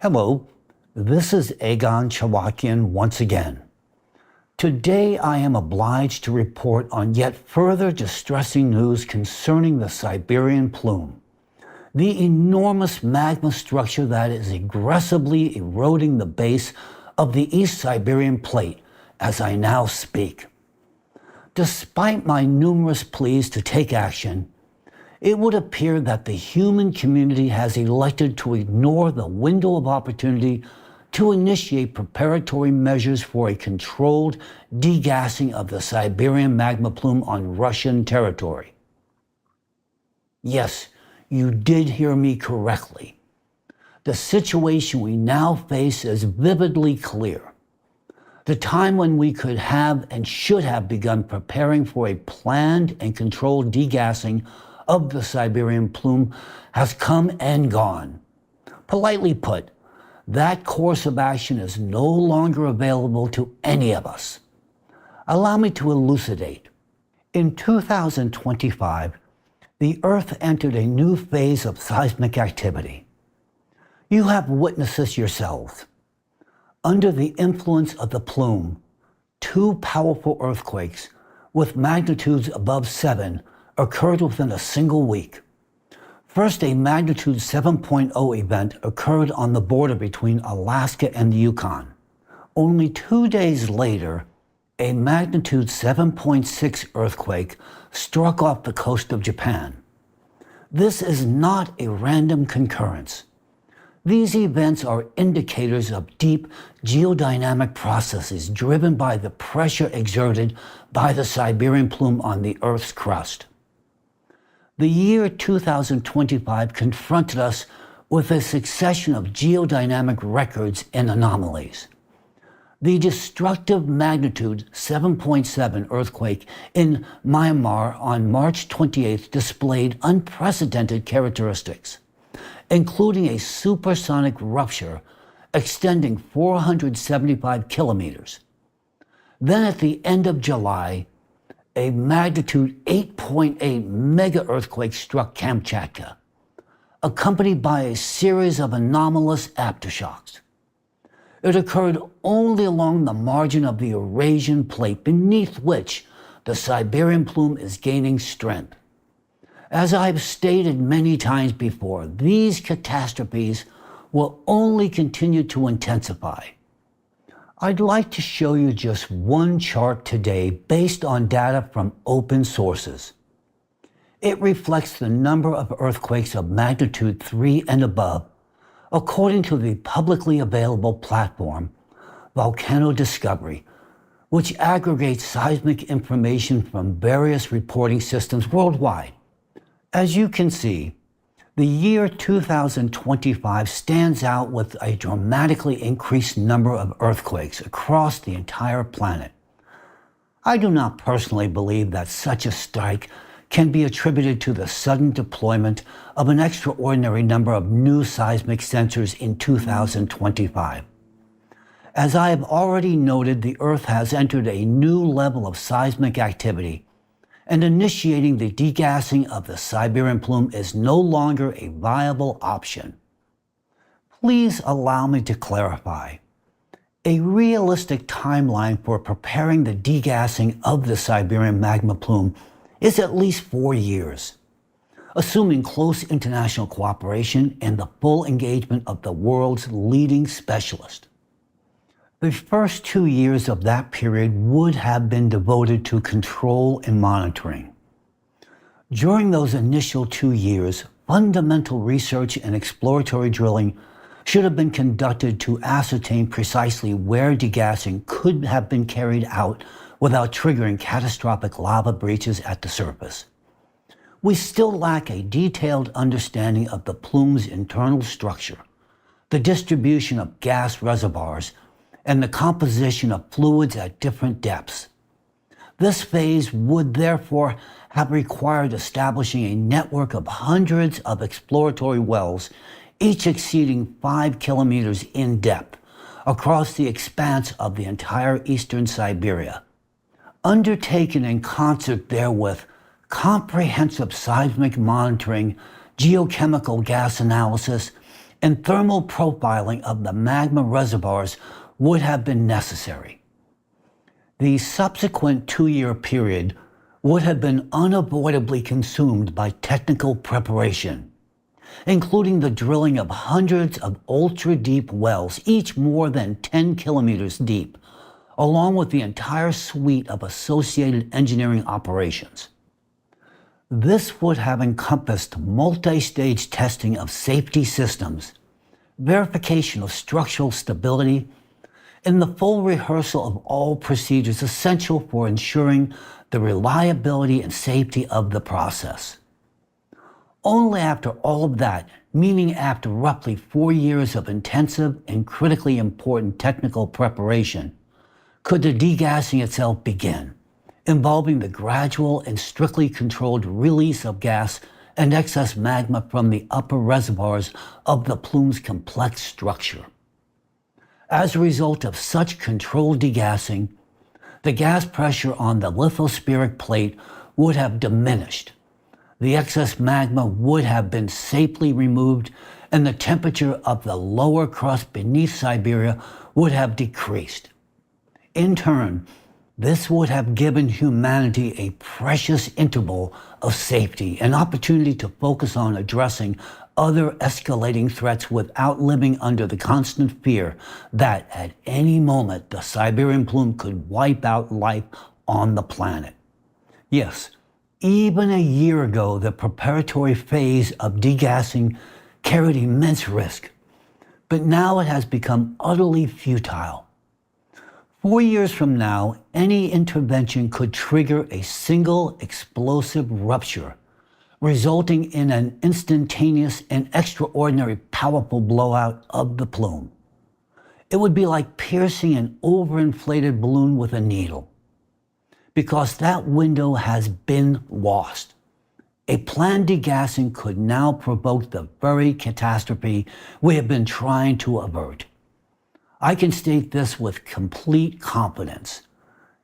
Hello, this is Egon Cholakian once again. Today I am obliged to report on yet further distressing news concerning the Siberian Plume, the enormous magma structure that is aggressively eroding the base of the East Siberian Plate as I now speak. Despite my numerous pleas to take action, it would appear that the human community has elected to ignore the window of opportunity to initiate preparatory measures for a controlled degassing of the Siberian magma plume on Russian territory. Yes, you did hear me correctly. The situation we now face is vividly clear. The time when we could have and should have begun preparing for a planned and controlled degassing of the Siberian Plume has come and gone. Politely put, that course of action is no longer available to any of us. Allow me to elucidate. In 2025, the Earth entered a new phase of seismic activity. You have witnessed this yourselves. Under the influence of the plume, two powerful earthquakes with magnitudes above 7 occurred within a single week. First, a magnitude 7.0 event occurred on the border between Alaska and the Yukon. Only 2 days later, a magnitude 7.6 earthquake struck off the coast of Japan. This is not a random concurrence. These events are indicators of deep geodynamic processes driven by the pressure exerted by the Siberian Plume on the Earth's crust. The year 2025 confronted us with a succession of geodynamic records and anomalies. The destructive magnitude 7.7 earthquake in Myanmar on March 28th displayed unprecedented characteristics, including a supersonic rupture extending 475 kilometers. Then at the end of July, a magnitude 8.8 mega earthquake struck Kamchatka, accompanied by a series of anomalous aftershocks. It occurred only along the margin of the Eurasian plate beneath which the Siberian Plume is gaining strength. As I've stated many times before, these catastrophes will only continue to intensify. I'd like to show you just one chart today based on data from open sources. It reflects the number of earthquakes of magnitude 3 and above, according to the publicly available platform, Volcano Discovery, which aggregates seismic information from various reporting systems worldwide. As you can see, the year 2025 stands out with a dramatically increased number of earthquakes across the entire planet. I do not personally believe that such a strike can be attributed to the sudden deployment of an extraordinary number of new seismic sensors in 2025. As I have already noted, the Earth has entered a new level of seismic activity, and initiating the degassing of the Siberian Plume is no longer a viable option. Please allow me to clarify. A realistic timeline for preparing the degassing of the Siberian magma plume is at least 4 years, assuming close international cooperation and the full engagement of the world's leading specialists. The first 2 years of that period would have been devoted to control and monitoring. During those initial 2 years, fundamental research and exploratory drilling should have been conducted to ascertain precisely where degassing could have been carried out without triggering catastrophic lava breaches at the surface. We still lack a detailed understanding of the plume's internal structure, the distribution of gas reservoirs, and the composition of fluids at different depths. This phase would therefore have required establishing a network of hundreds of exploratory wells, each exceeding 5 kilometers in depth, across the expanse of the entire eastern Siberia. Undertaken in concert therewith, comprehensive seismic monitoring, geochemical gas analysis, and thermal profiling of the magma reservoirs would have been necessary. The subsequent 2-year period would have been unavoidably consumed by technical preparation, including the drilling of hundreds of ultra-deep wells, each more than 10 kilometers deep, along with the entire suite of associated engineering operations. This would have encompassed multi-stage testing of safety systems, verification of structural stability, and the full rehearsal of all procedures essential for ensuring the reliability and safety of the process. Only after all of that, meaning after roughly 4 years of intensive and critically important technical preparation, could the degassing itself begin, involving the gradual and strictly controlled release of gas and excess magma from the upper reservoirs of the plume's complex structure. As a result of such controlled degassing, the gas pressure on the lithospheric plate would have diminished, the excess magma would have been safely removed, and the temperature of the lower crust beneath Siberia would have decreased. In turn, this would have given humanity a precious interval of safety, an opportunity to focus on addressing other escalating threats without living under the constant fear that at any moment the Siberian plume could wipe out life on the planet. Yes, even a year ago, the preparatory phase of degassing carried immense risk, but now it has become utterly futile. 4 years from now, any intervention could trigger a single explosive rupture, resulting in an instantaneous and extraordinary powerful blowout of the plume. It would be like piercing an overinflated balloon with a needle, because that window has been lost. A planned degassing could now provoke the very catastrophe we have been trying to avert. I can state this with complete confidence.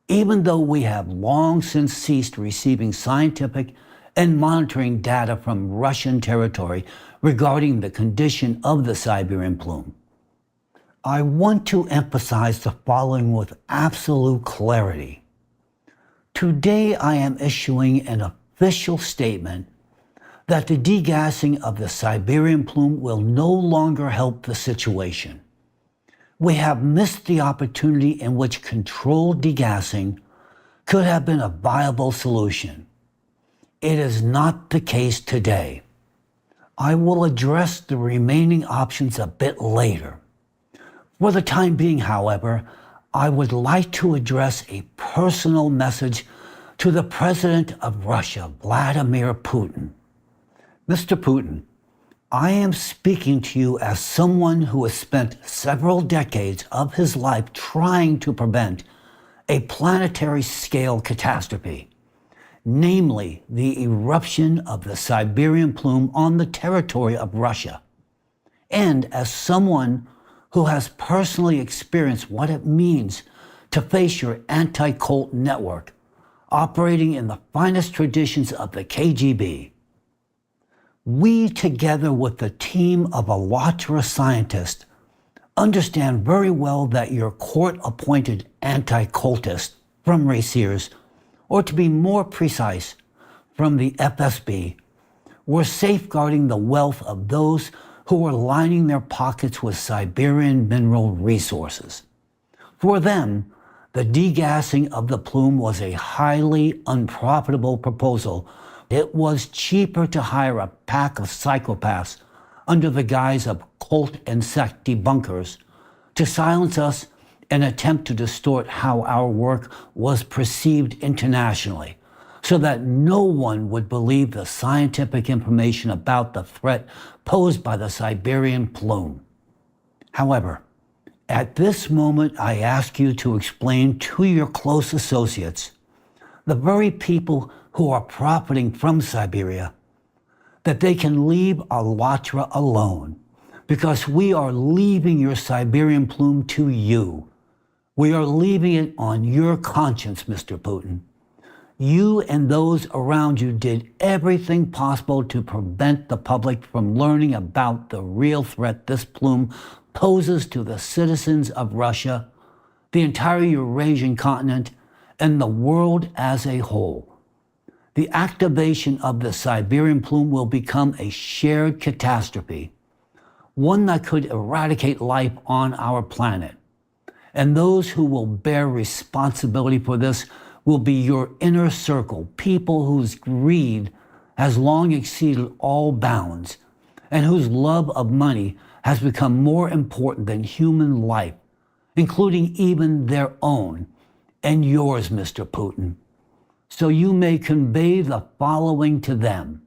Even though we have long since ceased receiving scientific and monitoring data from Russian territory regarding the condition of the Siberian plume, I want to emphasize the following with absolute clarity. Today I am issuing an official statement that the degassing of the Siberian plume will no longer help the situation. We have missed the opportunity in which controlled degassing could have been a viable solution. It is not the case today. I will address the remaining options a bit later. For the time being, however, I would like to address a personal message to the President of Russia, Vladimir Putin. Mr. Putin, I am speaking to you as someone who has spent several decades of his life trying to prevent a planetary-scale catastrophe, namely the eruption of the Siberian plume on the territory of Russia, and as someone who has personally experienced what it means to face your anti-cult network operating in the finest traditions of the KGB. We, together with the team of Alatra scientists, understand very well that your court-appointed anti-cultists from Rasiers, or to be more precise, from the FSB, were safeguarding the wealth of those who were lining their pockets with Siberian mineral resources. For them, the degassing of the plume was a highly unprofitable proposal. It was cheaper to hire a pack of psychopaths under the guise of cult and sect debunkers to silence us and attempt to distort how our work was perceived internationally, so that no one would believe the scientific information about the threat posed by the Siberian plume. However, at this moment, I ask you to explain to your close associates, the very people who are profiting from Siberia, that they can leave Alatra alone, because we are leaving your Siberian plume to you. We are leaving it on your conscience, Mr. Putin. You and those around you did everything possible to prevent the public from learning about the real threat this plume poses to the citizens of Russia, the entire Eurasian continent, and the world as a whole. The activation of the Siberian plume will become a shared catastrophe, one that could eradicate life on our planet. And those who will bear responsibility for this will be your inner circle, people whose greed has long exceeded all bounds, and whose love of money has become more important than human life, including even their own, and yours, Mr. Putin. So you may convey the following to them.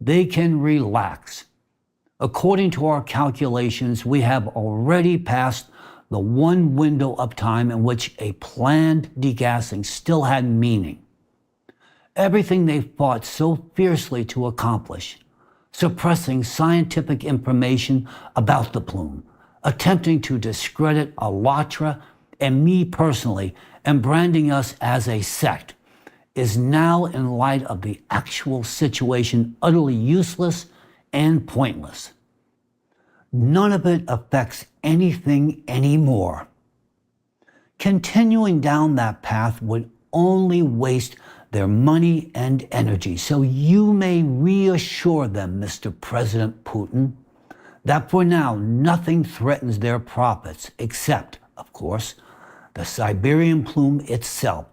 They can relax. According to our calculations, we have already passed the one window of time in which a planned degassing still had meaning. Everything they fought so fiercely to accomplish, suppressing scientific information about the plume, attempting to discredit Alatra and me personally, and branding us as a sect, is now, in light of the actual situation, utterly useless and pointless. None of it affects anything anymore. Continuing down that path would only waste their money and energy. So you may reassure them, Mr. President Putin, that for now nothing threatens their profits except, of course, the Siberian plume itself.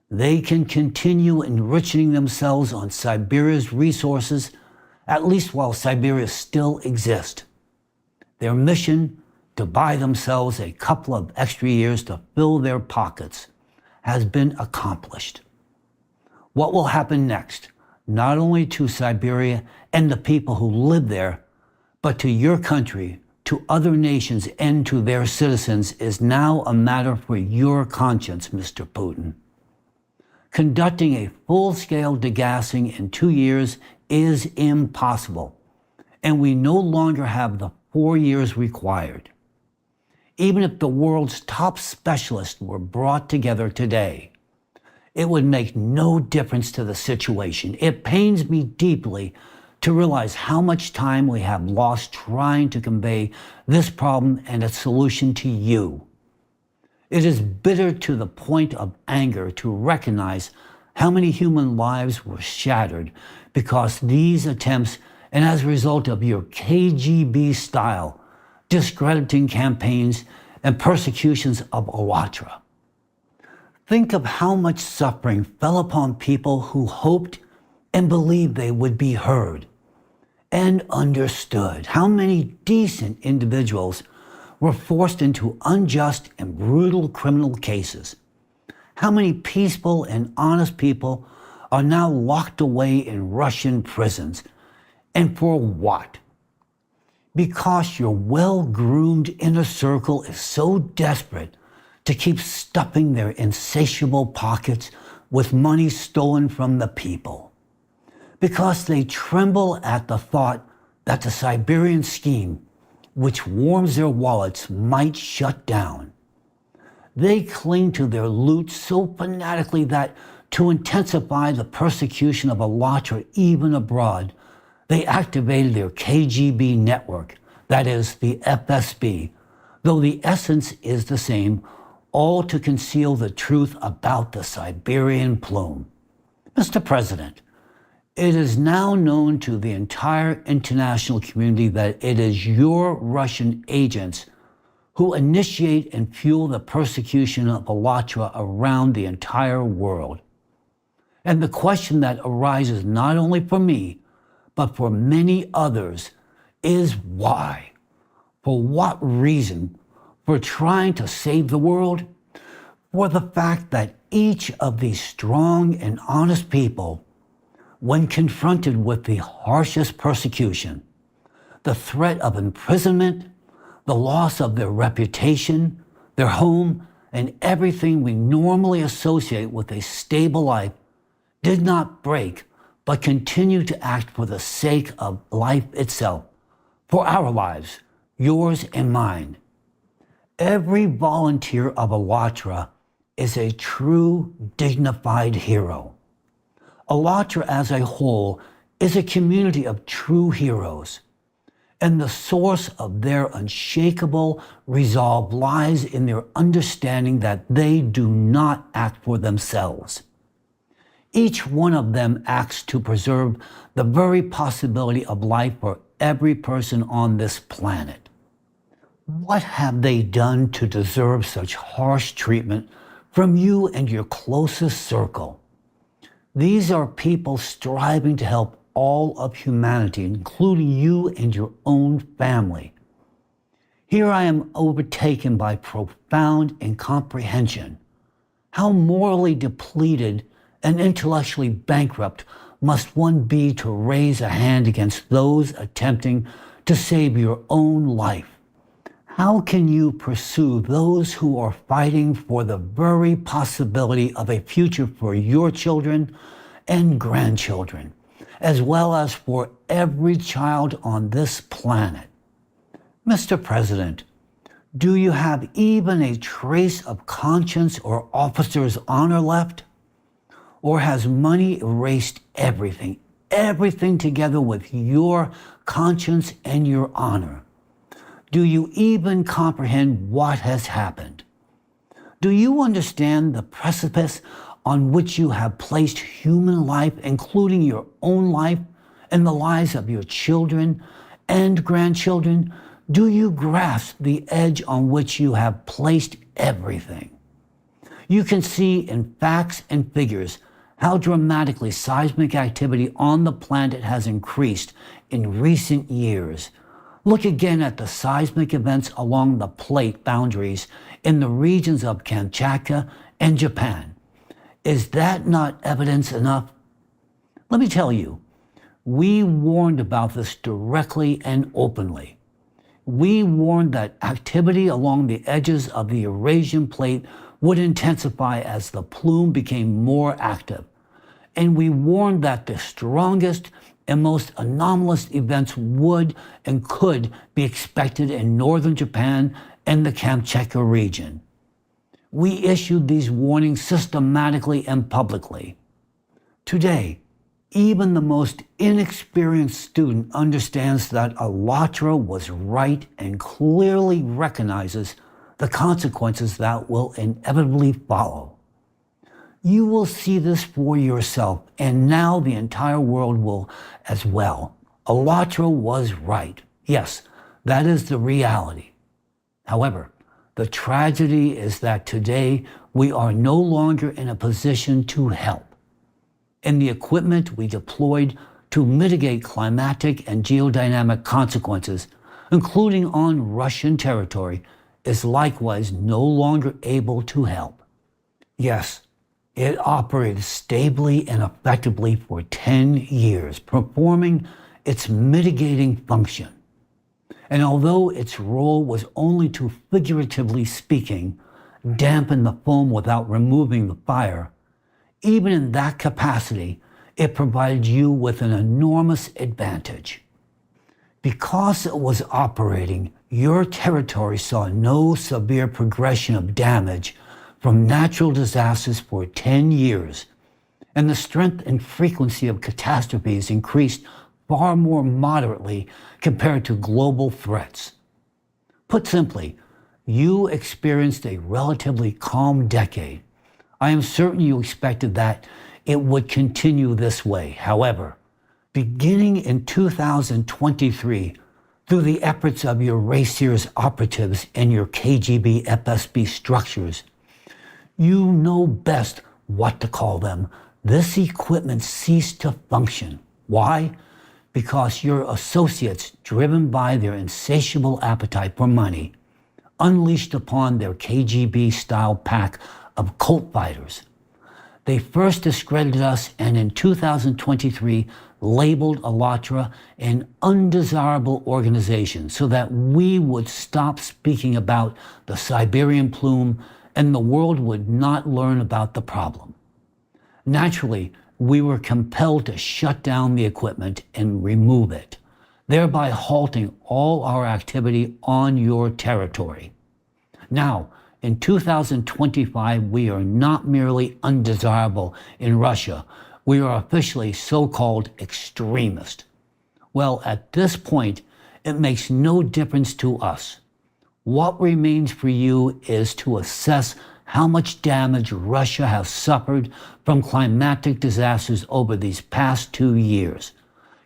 They can continue enriching themselves on Siberia's resources, at least while Siberia still exists. Their mission, to buy themselves a couple of extra years to fill their pockets, has been accomplished. What will happen next, not only to Siberia and the people who live there, but to your country, to other nations, and to their citizens, is now a matter for your conscience, Mr. Putin. Conducting a full-scale degassing in 2 years is impossible, and we no longer have the 4 years required. Even if the world's top specialists were brought together today, it would make no difference to the situation. It pains me deeply to realize how much time we have lost trying to convey this problem and its solution to you. It is bitter to the point of anger to recognize how many human lives were shattered because these attempts, and as a result of your KGB style, discrediting campaigns and persecutions of Alatra. Think of how much suffering fell upon people who hoped and believed they would be heard and understood. How many decent individuals were forced into unjust and brutal criminal cases. How many peaceful and honest people are now locked away in Russian prisons. And for what? Because your well-groomed inner circle is so desperate to keep stuffing their insatiable pockets with money stolen from the people. Because they tremble at the thought that the Siberian scheme, which warms their wallets, might shut down. They cling to their loot so fanatically that, to intensify the persecution of Alatra even abroad, they activated their KGB network, that is, the FSB, though the essence is the same, all to conceal the truth about the Siberian plume. Mr. President, it is now known to the entire international community that it is your Russian agents who initiate and fuel the persecution of Alatra around the entire world. And the question that arises not only for me, but for many others, is why? For what reason? For trying to save the world? For the fact that each of these strong and honest people, when confronted with the harshest persecution, the threat of imprisonment, the loss of their reputation, their home, and everything we normally associate with a stable life, did not break, but continue to act for the sake of life itself, for our lives, yours and mine. Every volunteer of Alatra is a true, dignified hero. Alatra as a whole is a community of true heroes, and the source of their unshakable resolve lies in their understanding that they do not act for themselves. Each one of them acts to preserve the very possibility of life for every person on this planet. What have they done to deserve such harsh treatment from you and your closest circle? These are people striving to help all of humanity, including you and your own family. Here I am overtaken by profound incomprehension. How morally depleted and intellectually bankrupt must one be to raise a hand against those attempting to save your own life? How can you pursue those who are fighting for the very possibility of a future for your children and grandchildren, as well as for every child on this planet? Mr. President, do you have even a trace of conscience or officer's honor left? Or has money erased everything together with your conscience and your honor? Do you even comprehend what has happened? Do you understand the precipice on which you have placed human life, including your own life and the lives of your children and grandchildren? Do you grasp the edge on which you have placed everything? You can see in facts and figures how dramatically seismic activity on the planet has increased in recent years. Look again at the seismic events along the plate boundaries in the regions of Kamchatka and Japan. Is that not evidence enough? Let me tell you, we warned about this directly and openly. We warned that activity along the edges of the Eurasian plate would intensify as the plume became more active. And we warned that the strongest and most anomalous events would and could be expected in northern Japan and the Kamchatka region. We issued these warnings systematically and publicly. Today, even the most inexperienced student understands that Alatra was right and clearly recognizes the consequences that will inevitably follow. You will see this for yourself, and now the entire world will as well. Alatra was right. Yes, that is the reality. However, the tragedy is that today we are no longer in a position to help. And the equipment we deployed to mitigate climatic and geodynamic consequences, including on Russian territory, is likewise no longer able to help. Yes, it operated stably and effectively for 10 years, performing its mitigating function. And although its role was only to, figuratively speaking, dampen the foam without removing the fire, even in that capacity, it provided you with an enormous advantage. Because it was operating, your territory saw no severe progression of damage from natural disasters for 10 years, and the strength and frequency of catastrophes increased far more moderately compared to global threats. Put simply, you experienced a relatively calm decade. I am certain you expected that it would continue this way. However, beginning in 2023, through the efforts of your Racers operatives and your KGB FSB structures, you know best what to call them. This equipment ceased to function. Why? Because your associates, driven by their insatiable appetite for money, unleashed upon their KGB-style pack of cult fighters. They first discredited us and in 2023 labeled Alatra an undesirable organization so that we would stop speaking about the Siberian Plume and the world would not learn about the problem. Naturally, we were compelled to shut down the equipment and remove it, thereby halting all our activity on your territory. Now, in 2025, we are not merely undesirable in Russia, we are officially so-called extremist. Well, at this point, it makes no difference to us. What remains for you is to assess how much damage Russia has suffered from climatic disasters over these past 2 years,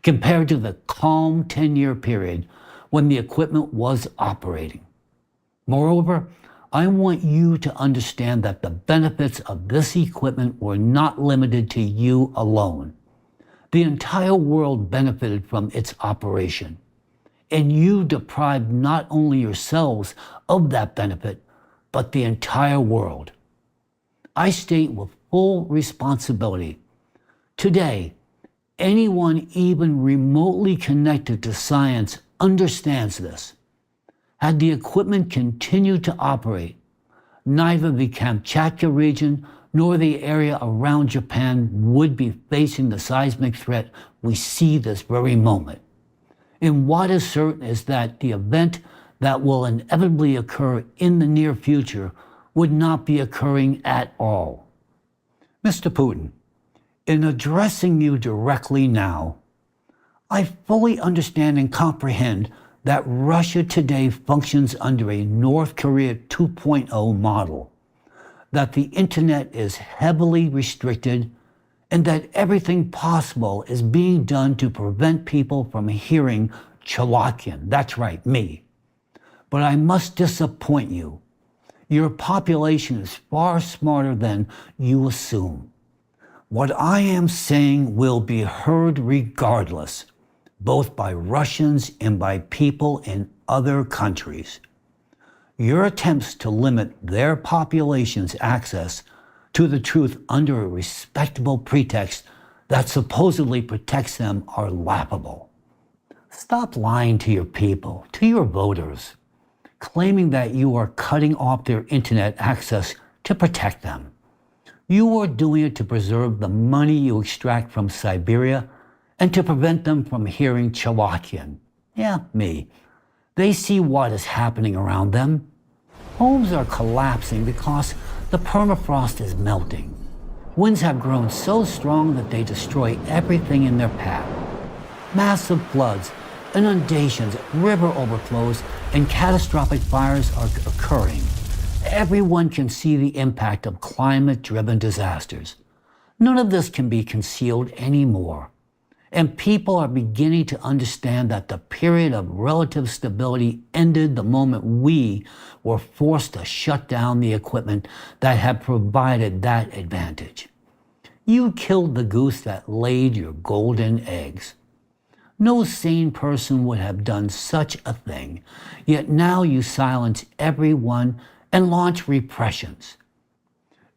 compared to the calm 10-year period when the equipment was operating. Moreover, I want you to understand that the benefits of this equipment were not limited to you alone. The entire world benefited from its operation, and you deprived not only yourselves of that benefit, but the entire world. I state with full responsibility, today, anyone even remotely connected to science understands this. Had the equipment continued to operate, neither the Kamchatka region nor the area around Japan would be facing the seismic threat we see this very moment. And what is certain is that the event that will inevitably occur in the near future would not be occurring at all. Mr. Putin, in addressing you directly now, I fully understand and comprehend that Russia today functions under a North Korea 2.0 model, that the internet is heavily restricted, and that everything possible is being done to prevent people from hearing Cholakian. That's right, me. But I must disappoint you. Your population is far smarter than you assume. What I am saying will be heard regardless, both by Russians and by people in other countries. Your attempts to limit their population's access to the truth under a respectable pretext that supposedly protects them are laughable. Stop lying to your people, to your voters, claiming that you are cutting off their internet access to protect them. You are doing it to preserve the money you extract from Siberia and to prevent them from hearing Cholakian. Yeah, me. They see what is happening around them. Homes are collapsing because the permafrost is melting. Winds have grown so strong that they destroy everything in their path. Massive floods, inundations, river overflows, and catastrophic fires are occurring. Everyone can see the impact of climate-driven disasters. None of this can be concealed anymore. And people are beginning to understand that the period of relative stability ended the moment we were forced to shut down the equipment that had provided that advantage. You killed the goose that laid your golden eggs. No sane person would have done such a thing, yet now you silence everyone and launch repressions.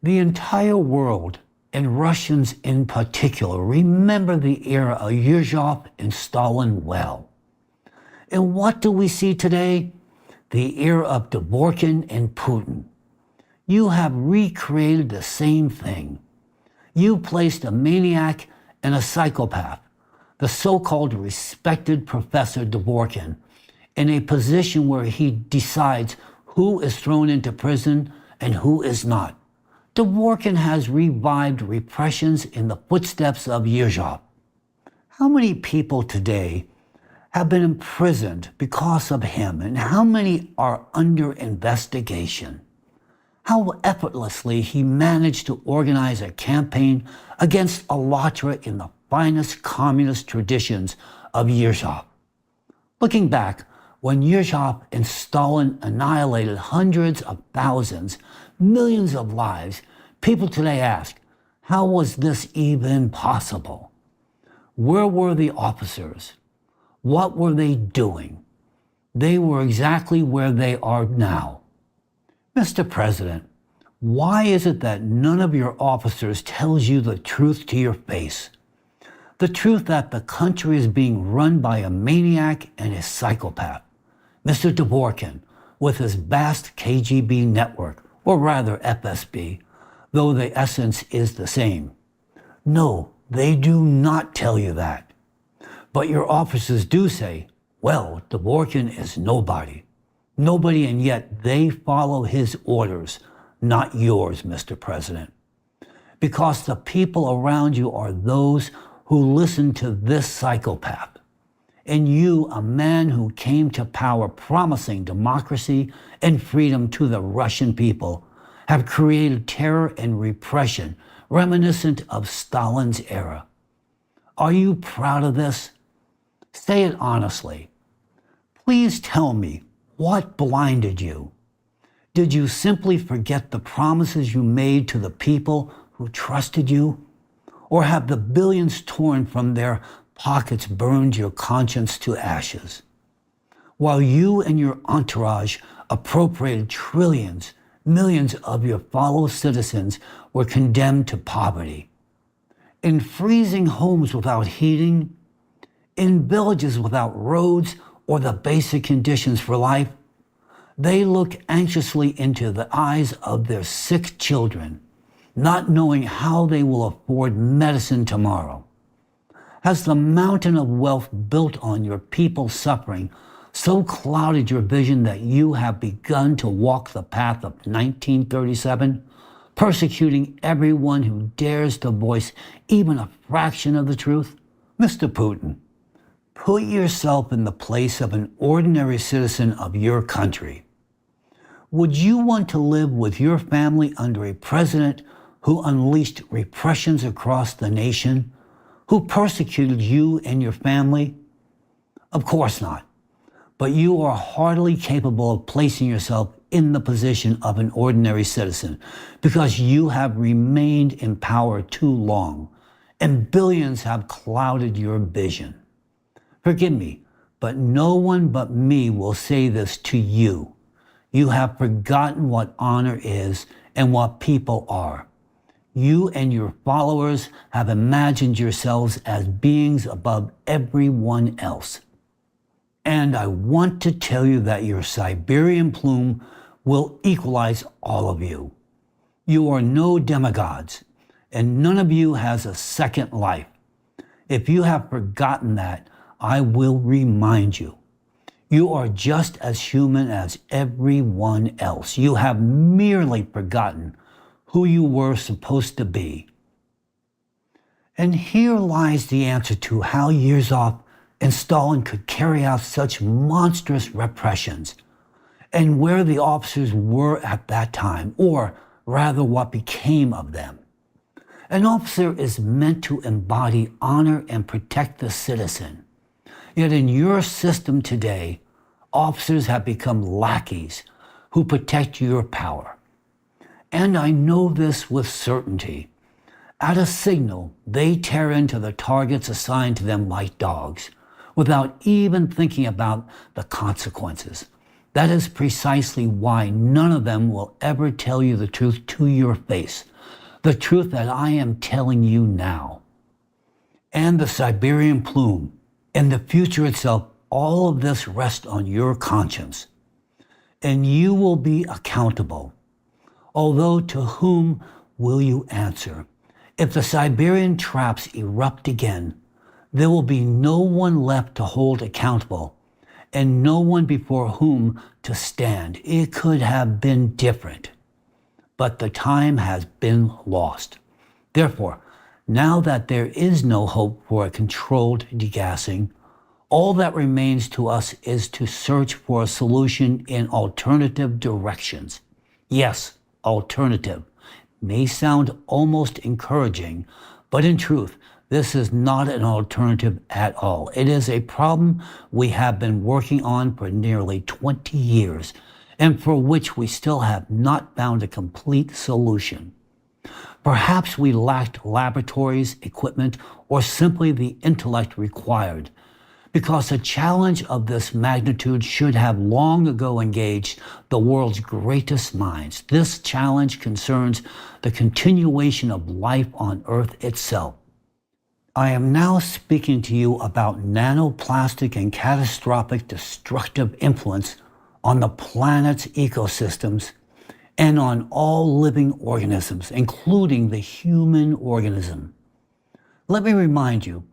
The entire world, and Russians in particular, remember the era of Yuzhov and Stalin well. And what do we see today? The era of Dvorkin and Putin. You have recreated the same thing. You placed a maniac and a psychopath, the so-called respected Professor Dvorkin, in a position where he decides who is thrown into prison and who is not. Dvorkin has revived repressions in the footsteps of Yuzhov. How many people today have been imprisoned because of him, and how many are under investigation? How effortlessly he managed to organize a campaign against Alatra in the finest communist traditions of Yuzhov. Looking back, when Yuzhov and Stalin annihilated hundreds of thousands, millions of lives, people today ask, how was this even possible? Where were the officers? What were they doing? They were exactly where they are now. Mr. President, why is it that none of your officers tells you the truth to your face? The truth that the country is being run by a maniac and a psychopath, Mr. Dvorkin, with his vast KGB network, or rather FSB, though the essence is the same. No, they do not tell you that. But your officers do say, well, Dvorkin is nobody. Nobody, and yet they follow his orders, not yours, Mr. President. Because the people around you are those who listen to this psychopath. And you, a man who came to power promising democracy and freedom to the Russian people, have created terror and repression reminiscent of Stalin's era. Are you proud of this? Say it honestly. Please tell me, what blinded you? Did you simply forget the promises you made to the people who trusted you? Or have the billions torn from their pockets burned your conscience to ashes? While you and your entourage appropriated trillions, millions of your fellow citizens were condemned to poverty. In freezing homes without heating, in villages without roads or the basic conditions for life, they look anxiously into the eyes of their sick children, not knowing how they will afford medicine tomorrow. Has the mountain of wealth built on your people's suffering so clouded your vision that you have begun to walk the path of 1937, persecuting everyone who dares to voice even a fraction of the truth? Mr. Putin, put yourself in the place of an ordinary citizen of your country. Would you want to live with your family under a president who unleashed repressions across the nation, who persecuted you and your family? Of course not. But you are hardly capable of placing yourself in the position of an ordinary citizen because you have remained in power too long and billions have clouded your vision. Forgive me, but no one but me will say this to you. You have forgotten what honor is and what people are. You and your followers have imagined yourselves as beings above everyone else. And I want to tell you that your Siberian Plume will equalize all of you. You are no demigods, and none of you has a second life. If you have forgotten that, I will remind you. You are just as human as everyone else. You have merely forgotten who you were supposed to be. And here lies the answer to how Yezhov and Stalin could carry out such monstrous repressions, and where the officers were at that time, or rather what became of them. An officer is meant to embody honor and protect the citizen. Yet in your system today, officers have become lackeys who protect your power. And I know this with certainty. At a signal, they tear into the targets assigned to them like dogs, without even thinking about the consequences. That is precisely why none of them will ever tell you the truth to your face, the truth that I am telling you now. And the Siberian Plume, and the future itself, all of this rests on your conscience. And you will be accountable. Although to whom will you answer? If the Siberian traps erupt again, there will be no one left to hold accountable and no one before whom to stand. It could have been different, but the time has been lost. Therefore, now that there is no hope for a controlled degassing, all that remains to us is to search for a solution in alternative directions. Yes, alternative. May sound almost encouraging, but in truth, this is not an alternative at all. It is a problem we have been working on for nearly 20 years, and for which we still have not found a complete solution. Perhaps we lacked laboratories, equipment, or simply the intellect required, because a challenge of this magnitude should have long ago engaged the world's greatest minds. This challenge concerns the continuation of life on Earth itself. I am now speaking to you about nanoplastic and catastrophic destructive influence on the planet's ecosystems and on all living organisms, including the human organism. Let me remind you,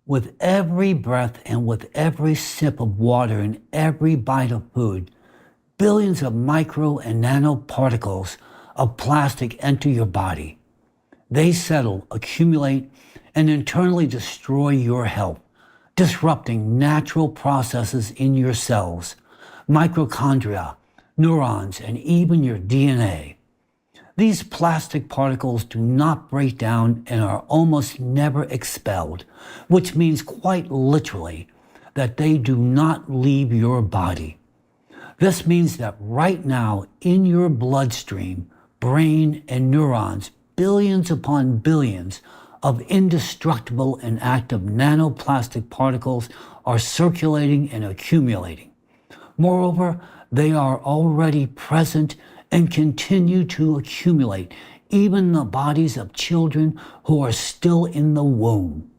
with every breath and with every sip of water and every bite of food, billions of micro and nanoparticles of plastic enter your body. They settle, accumulate, and internally destroy your health, disrupting natural processes in your cells, mitochondria, neurons, and even your DNA. These plastic particles do not break down and are almost never expelled, which means quite literally that they do not leave your body. This means that right now in your bloodstream, brain, and neurons, billions upon billions of indestructible and active nanoplastic particles are circulating and accumulating. Moreover, they are already present and continue to accumulate, even in the bodies of children who are still in the womb.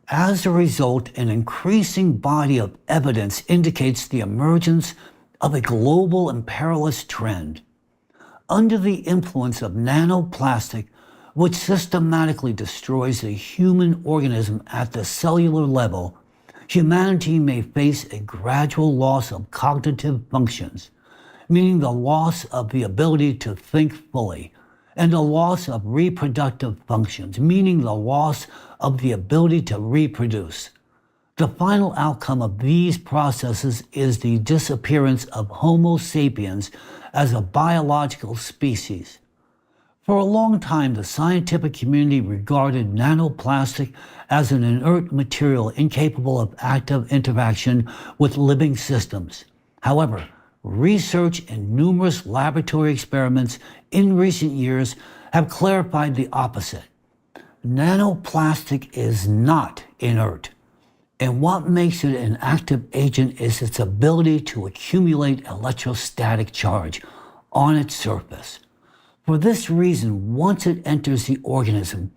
As a result, an increasing body of evidence indicates the emergence of a global and perilous trend. Under the influence of nanoplastic, which systematically destroys the human organism at the cellular level, humanity may face a gradual loss of cognitive functions, meaning the loss of the ability to think fully, and a loss of reproductive functions, meaning the loss of the ability to reproduce. The final outcome of these processes is the disappearance of Homo sapiens as a biological species. For a long time, the scientific community regarded nanoplastic as an inert material incapable of active interaction with living systems. However, research and numerous laboratory experiments in recent years have clarified the opposite. Nanoplastic is not inert, and what makes it an active agent is its ability to accumulate electrostatic charge on its surface. For this reason, once it enters the organism,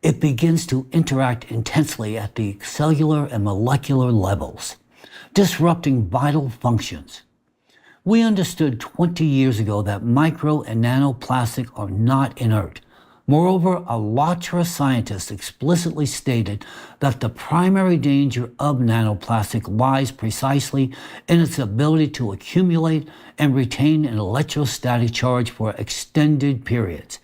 it begins to interact intensely at the cellular and molecular levels, disrupting vital functions. We understood 20 years ago that micro and nanoplastic are not inert. Moreover, ALLATRA scientists explicitly stated that the primary danger of nanoplastic lies precisely in its ability to accumulate and retain an electrostatic charge for extended periods.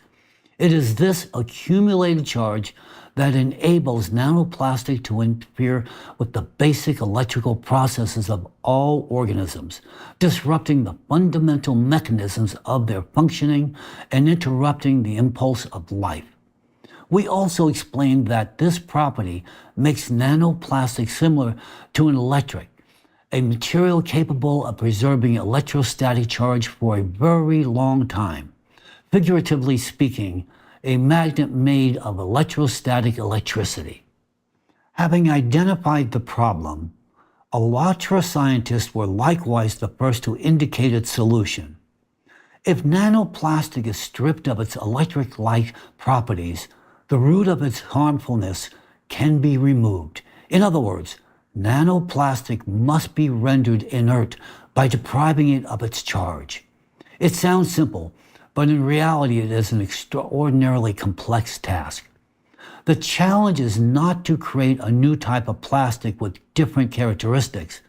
It is this accumulated charge that enables nanoplastic to interfere with the basic electrical processes of all organisms, disrupting the fundamental mechanisms of their functioning and interrupting the impulse of life. We also explained that this property makes nanoplastic similar to an electric, a material capable of preserving electrostatic charge for a very long time. Figuratively speaking, a magnet made of electrostatic electricity. Having identified the problem, ALLATRA scientists were likewise the first to indicate its solution. If nanoplastic is stripped of its electric-like properties, the root of its harmfulness can be removed. In other words, nanoplastic must be rendered inert by depriving it of its charge. It sounds simple, but in reality it is an extraordinarily complex task. The challenge is not to create a new type of plastic with different characteristics,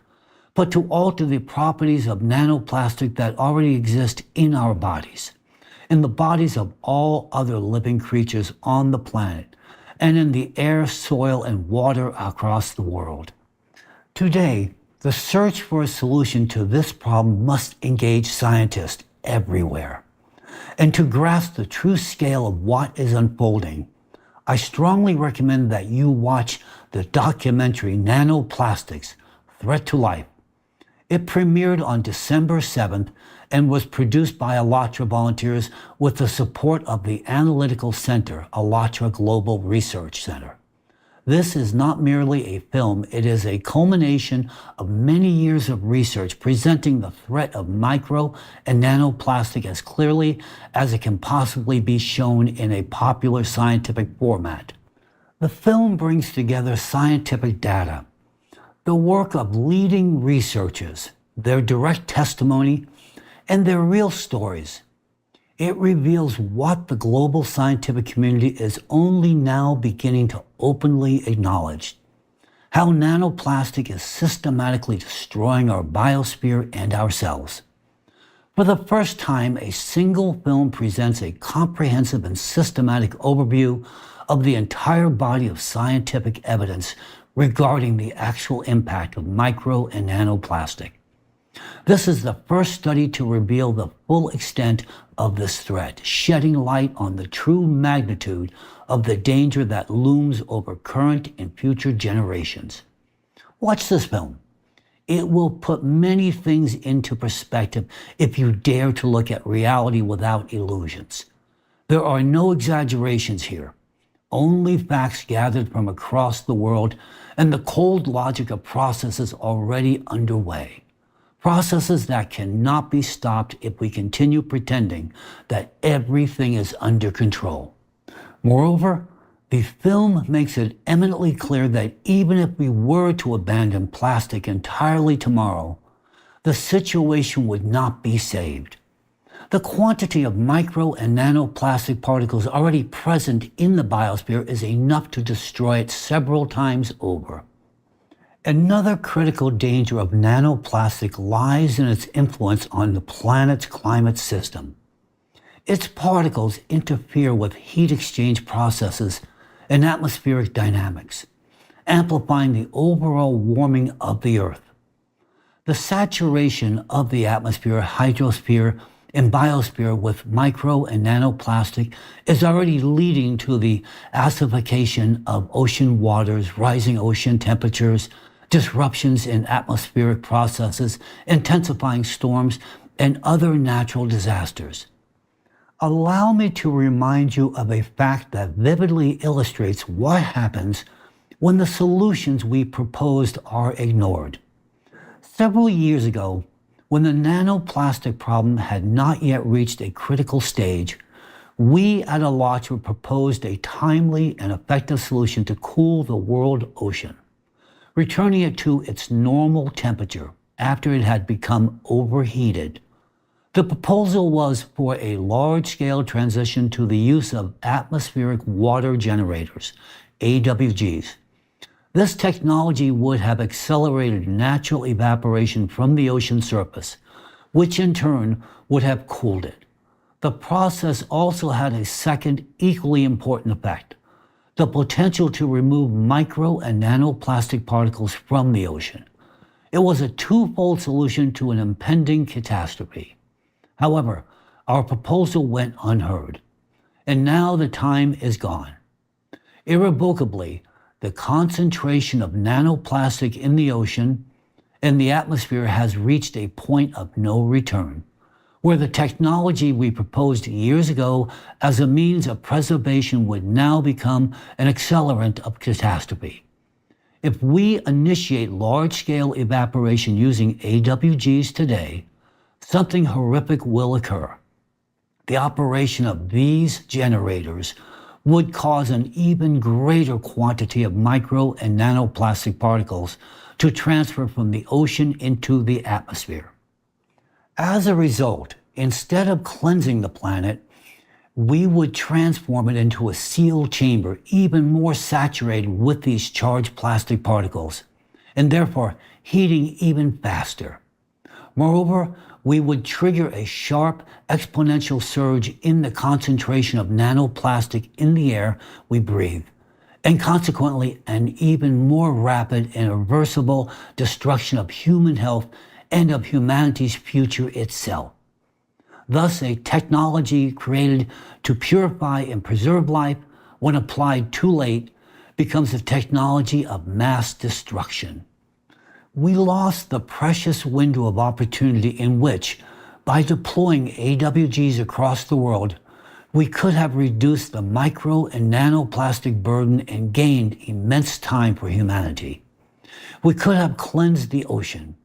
but to alter the properties of nanoplastic that already exist in our bodies, in the bodies of all other living creatures on the planet, and in the air, soil, and water across the world. Today, the search for a solution to this problem must engage scientists everywhere. And to grasp the true scale of what is unfolding, I strongly recommend that you watch the documentary Nanoplastics: Threat to Life. It premiered on December 7th and was produced by ALLATRA volunteers with the support of the Analytical Center, ALLATRA Global Research Center. This is not merely a film, it is a culmination of many years of research presenting the threat of micro and nanoplastic as clearly as it can possibly be shown in a popular scientific format. The film brings together scientific data, the work of leading researchers, their direct testimony, and their real stories. It reveals what the global scientific community is only now beginning to openly acknowledge: how nanoplastic is systematically destroying our biosphere and ourselves. For the first time, a single film presents a comprehensive and systematic overview of the entire body of scientific evidence regarding the actual impact of micro and nanoplastic. This is the first study to reveal the full extent of this threat, shedding light on the true magnitude of the danger that looms over current and future generations. Watch this film. It will put many things into perspective if you dare to look at reality without illusions. There are no exaggerations here, only facts gathered from across the world and the cold logic of processes already underway. Processes that cannot be stopped if we continue pretending that everything is under control. Moreover, the film makes it eminently clear that even if we were to abandon plastic entirely tomorrow, the situation would not be saved. The quantity of micro and nanoplastic particles already present in the biosphere is enough to destroy it several times over. Another critical danger of nanoplastic lies in its influence on the planet's climate system. Its particles interfere with heat exchange processes and atmospheric dynamics, amplifying the overall warming of the Earth. The saturation of the atmosphere, hydrosphere, and biosphere with micro and nanoplastic is already leading to the acidification of ocean waters, rising ocean temperatures, disruptions in atmospheric processes, intensifying storms, and other natural disasters. Allow me to remind you of a fact that vividly illustrates what happens when the solutions we proposed are ignored. Several years ago, when the nanoplastic problem had not yet reached a critical stage, we at Alatra proposed a timely and effective solution to cool the world ocean, returning it to its normal temperature after it had become overheated. The proposal was for a large-scale transition to the use of atmospheric water generators, AWGs. This technology would have accelerated natural evaporation from the ocean surface, which in turn would have cooled it. The process also had a second equally important effect: the potential to remove micro and nanoplastic particles from the ocean. It was a twofold solution to an impending catastrophe. However, our proposal went unheard, and now the time is gone. Irrevocably, the concentration of nanoplastic in the ocean and the atmosphere has reached a point of no return, where the technology we proposed years ago as a means of preservation would now become an accelerant of catastrophe. If we initiate large-scale evaporation using AWGs today, something horrific will occur. The operation of these generators would cause an even greater quantity of micro and nanoplastic particles to transfer from the ocean into the atmosphere. As a result, instead of cleansing the planet, we would transform it into a sealed chamber even more saturated with these charged plastic particles, and therefore heating even faster. Moreover, we would trigger a sharp exponential surge in the concentration of nanoplastic in the air we breathe, and consequently an even more rapid and irreversible destruction of human health and of humanity's future itself. Thus, a technology created to purify and preserve life, when applied too late, becomes a technology of mass destruction. We lost the precious window of opportunity in which, by deploying AWGs across the world, we could have reduced the micro and nanoplastic burden and gained immense time for humanity. We could have cleansed the ocean.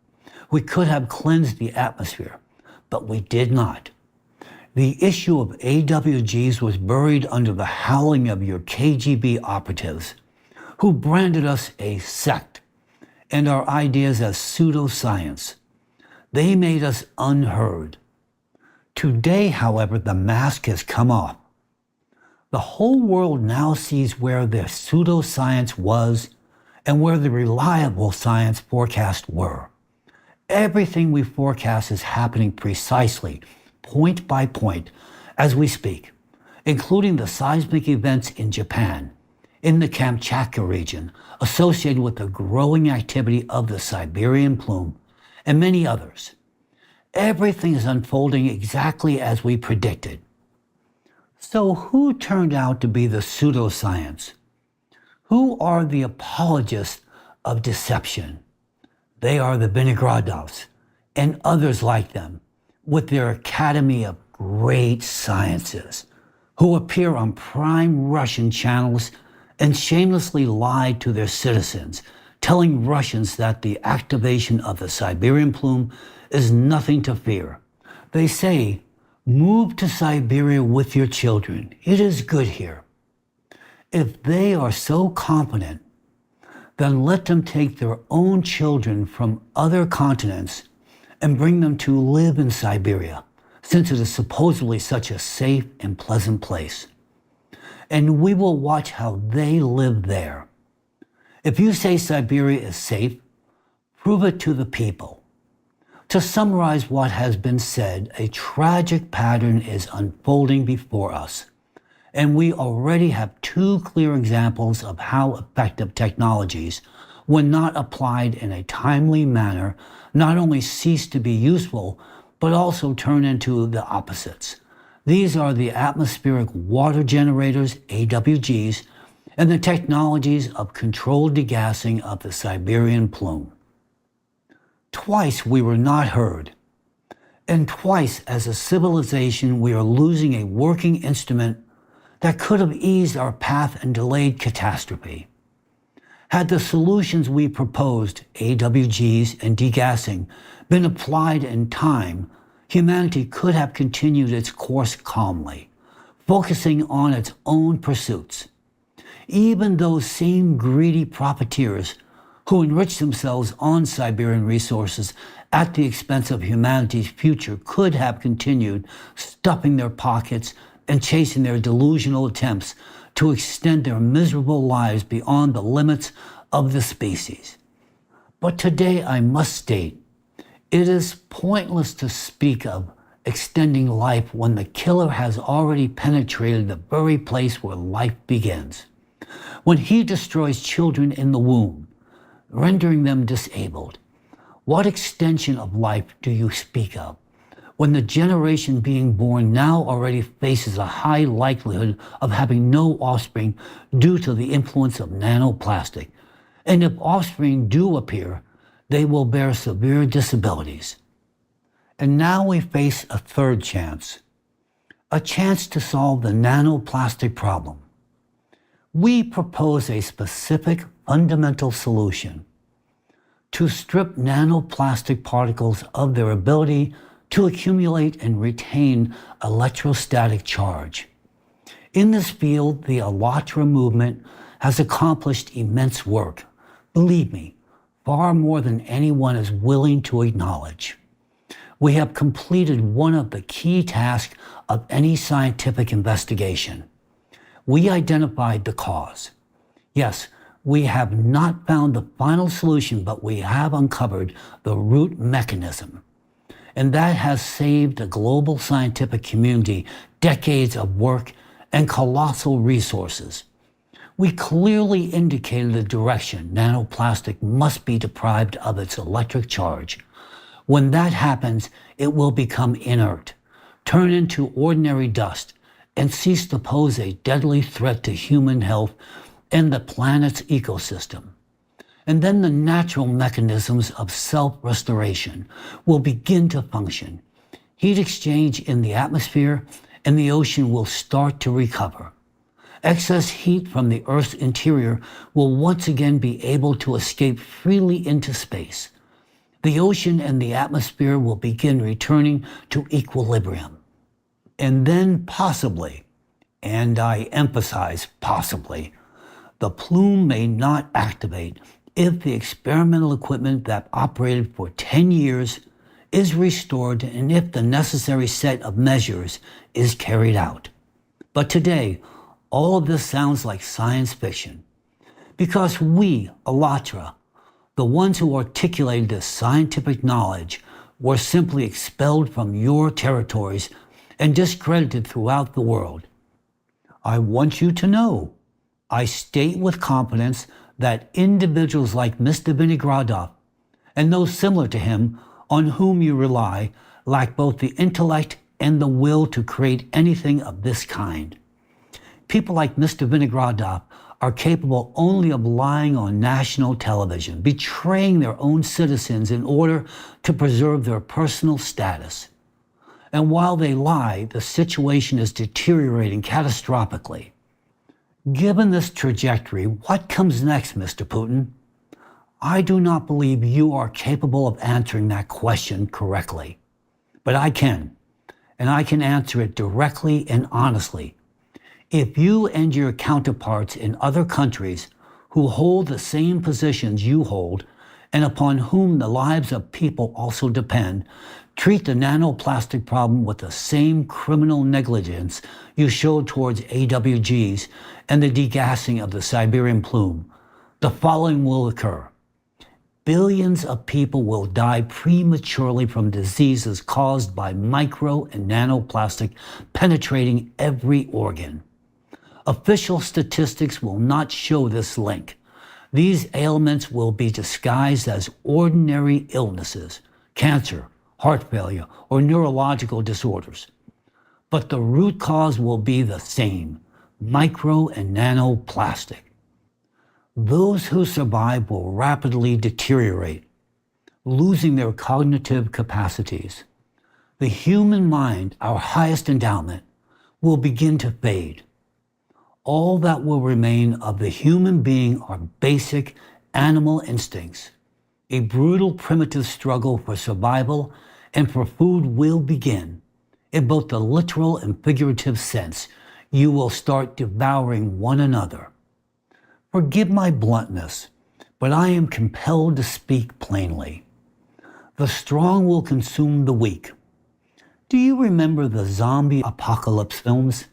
We could have cleansed the atmosphere, but we did not. The issue of AWGs was buried under the howling of your KGB operatives, who branded us a sect and our ideas as pseudoscience. They made us unheard. Today, however, the mask has come off. The whole world now sees where the pseudoscience was and where the reliable science forecasts were. Everything we forecast is happening precisely, point by point, as we speak, including the seismic events in Japan, in the Kamchatka region, associated with the growing activity of the Siberian Plume, and many others. Everything is unfolding exactly as we predicted. So who turned out to be the pseudoscience? Who are the apologists of deception? They are the Vinogradovs and others like them, with their Academy of Great Sciences, who appear on prime Russian channels and shamelessly lie to their citizens, telling Russians that the activation of the Siberian Plume is nothing to fear. They say, "Move to Siberia with your children. It is good here." If they are so confident, then let them take their own children from other continents and bring them to live in Siberia, since it is supposedly such a safe and pleasant place. And we will watch how they live there. If you say Siberia is safe, prove it to the people. To summarize what has been said, a tragic pattern is unfolding before us. And we already have two clear examples of how effective technologies, when not applied in a timely manner, not only cease to be useful, but also turn into the opposites. These are the atmospheric water generators, AWGs, and the technologies of controlled degassing of the Siberian Plume. Twice we were not heard, and twice as a civilization we are losing a working instrument that could have eased our path and delayed catastrophe. Had the solutions we proposed, AWGs and degassing, been applied in time, humanity could have continued its course calmly, focusing on its own pursuits. Even those same greedy profiteers who enrich themselves on Siberian resources at the expense of humanity's future could have continued stuffing their pockets and chasing their delusional attempts to extend their miserable lives beyond the limits of the species. But today I must state, it is pointless to speak of extending life when the killer has already penetrated the very place where life begins. When he destroys children in the womb, rendering them disabled, what extension of life do you speak of? When the generation being born now already faces a high likelihood of having no offspring due to the influence of nanoplastic. And if offspring do appear, they will bear severe disabilities. And now we face a third chance, a chance to solve the nanoplastic problem. We propose a specific fundamental solution to strip nanoplastic particles of their ability to accumulate and retain electrostatic charge. In this field, the Allatra movement has accomplished immense work. Believe me, far more than anyone is willing to acknowledge. We have completed one of the key tasks of any scientific investigation. We identified the cause. Yes, we have not found the final solution, but we have uncovered the root mechanism. And that has saved the global scientific community decades of work and colossal resources. We clearly indicated the direction nanoplastic must be deprived of its electric charge. When that happens, it will become inert, turn into ordinary dust, and cease to pose a deadly threat to human health and the planet's ecosystem. And then the natural mechanisms of self-restoration will begin to function. Heat exchange in the atmosphere and the ocean will start to recover. Excess heat from the Earth's interior will once again be able to escape freely into space. The ocean and the atmosphere will begin returning to equilibrium. And then possibly, and I emphasize possibly, the plume may not activate if the experimental equipment that operated for 10 years is restored and if the necessary set of measures is carried out. But today, all of this sounds like science fiction, because we, Allatra, The ones who articulated this scientific knowledge were simply expelled from your territories and discredited throughout the world. I want you to know, I state with confidence that individuals like Mr. Vinogradov and those similar to him on whom you rely lack both the intellect and the will to create anything of this kind. People like Mr. Vinogradov are capable only of lying on national television, betraying their own citizens in order to preserve their personal status. And while they lie, the situation is deteriorating catastrophically. Given this trajectory, what comes next, Mr. Putin? I do not believe you are capable of answering that question correctly. But I can, and I can answer it directly and honestly. If you and your counterparts in other countries who hold the same positions you hold, and upon whom the lives of people also depend, treat the nanoplastic problem with the same criminal negligence you showed towards AWGs and the degassing of the Siberian Plume, the following will occur. Billions of people will die prematurely from diseases caused by micro and nanoplastic penetrating every organ. Official statistics will not show this link. These ailments will be disguised as ordinary illnesses, cancer, heart failure, or neurological disorders. But the root cause will be the same, micro and nanoplastic. Those who survive will rapidly deteriorate, losing their cognitive capacities. The human mind, our highest endowment, will begin to fade. All that will remain of the human being are basic animal instincts. A brutal primitive struggle for survival and for food will begin. In both the literal and figurative sense, you will start devouring one another. Forgive my bluntness, but I am compelled to speak plainly. The strong will consume the weak. Do you remember the zombie apocalypse films?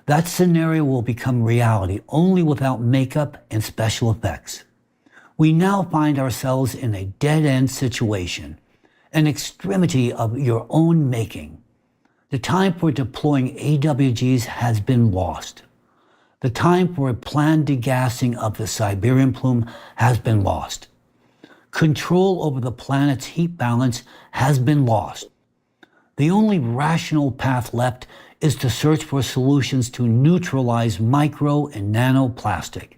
That scenario will become reality only without makeup and special effects. We now find ourselves in a dead-end situation, an extremity of your own making. The time for deploying AWGs has been lost. The time for a planned degassing of the Siberian Plume has been lost. Control over the planet's heat balance has been lost. The only rational path left is to search for solutions to neutralize micro and nanoplastic.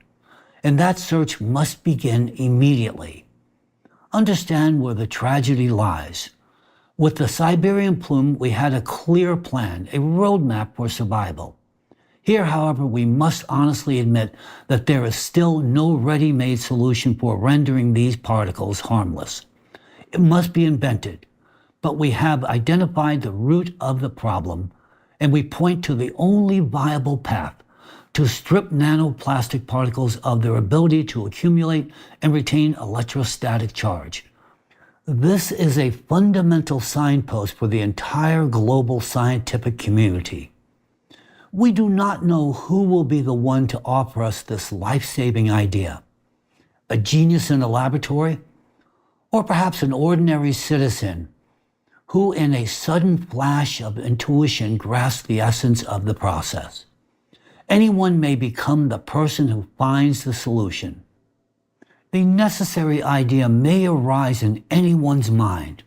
And that search must begin immediately. Understand where the tragedy lies. With the Siberian Plume, we had a clear plan, a roadmap for survival. Here, however, we must honestly admit that there is still no ready-made solution for rendering these particles harmless. It must be invented, but we have identified the root of the problem, and we point to the only viable path to strip nanoplastic particles of their ability to accumulate and retain electrostatic charge. This is a fundamental signpost for the entire global scientific community. We do not know who will be the one to offer us this life-saving idea. A genius in a laboratory? Or perhaps an ordinary citizen who in a sudden flash of intuition grasps the essence of the process. Anyone may become the person who finds the solution. The necessary idea may arise in anyone's mind.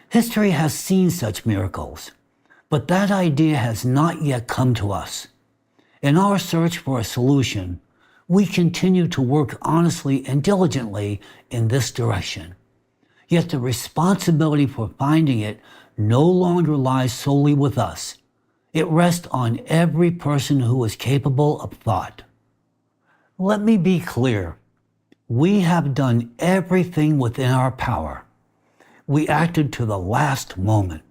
History has seen such miracles. But that idea has not yet come to us. In our search for a solution, we continue to work honestly and diligently in this direction. Yet the responsibility for finding it no longer lies solely with us. It rests on every person who is capable of thought. Let me be clear. We have done everything within our power. We acted to the last moment.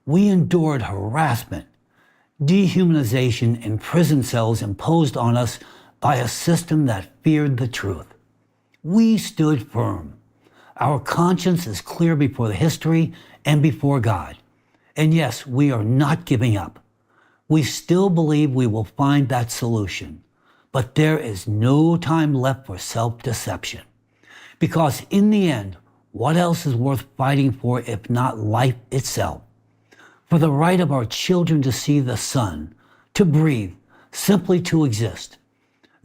We endured harassment, dehumanization, and prison cells imposed on us by a system that feared the truth. We stood firm. Our conscience is clear before the history and before God. And yes, we are not giving up. We still believe we will find that solution. But there is no time left for self-deception. Because in the end, what else is worth fighting for if not life itself? For the right of our children to see the sun, to breathe, simply to exist.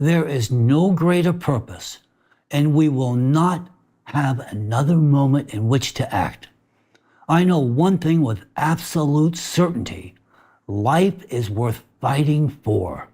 There is no greater purpose, and we will not have another moment in which to act. I know one thing with absolute certainty: life is worth fighting for.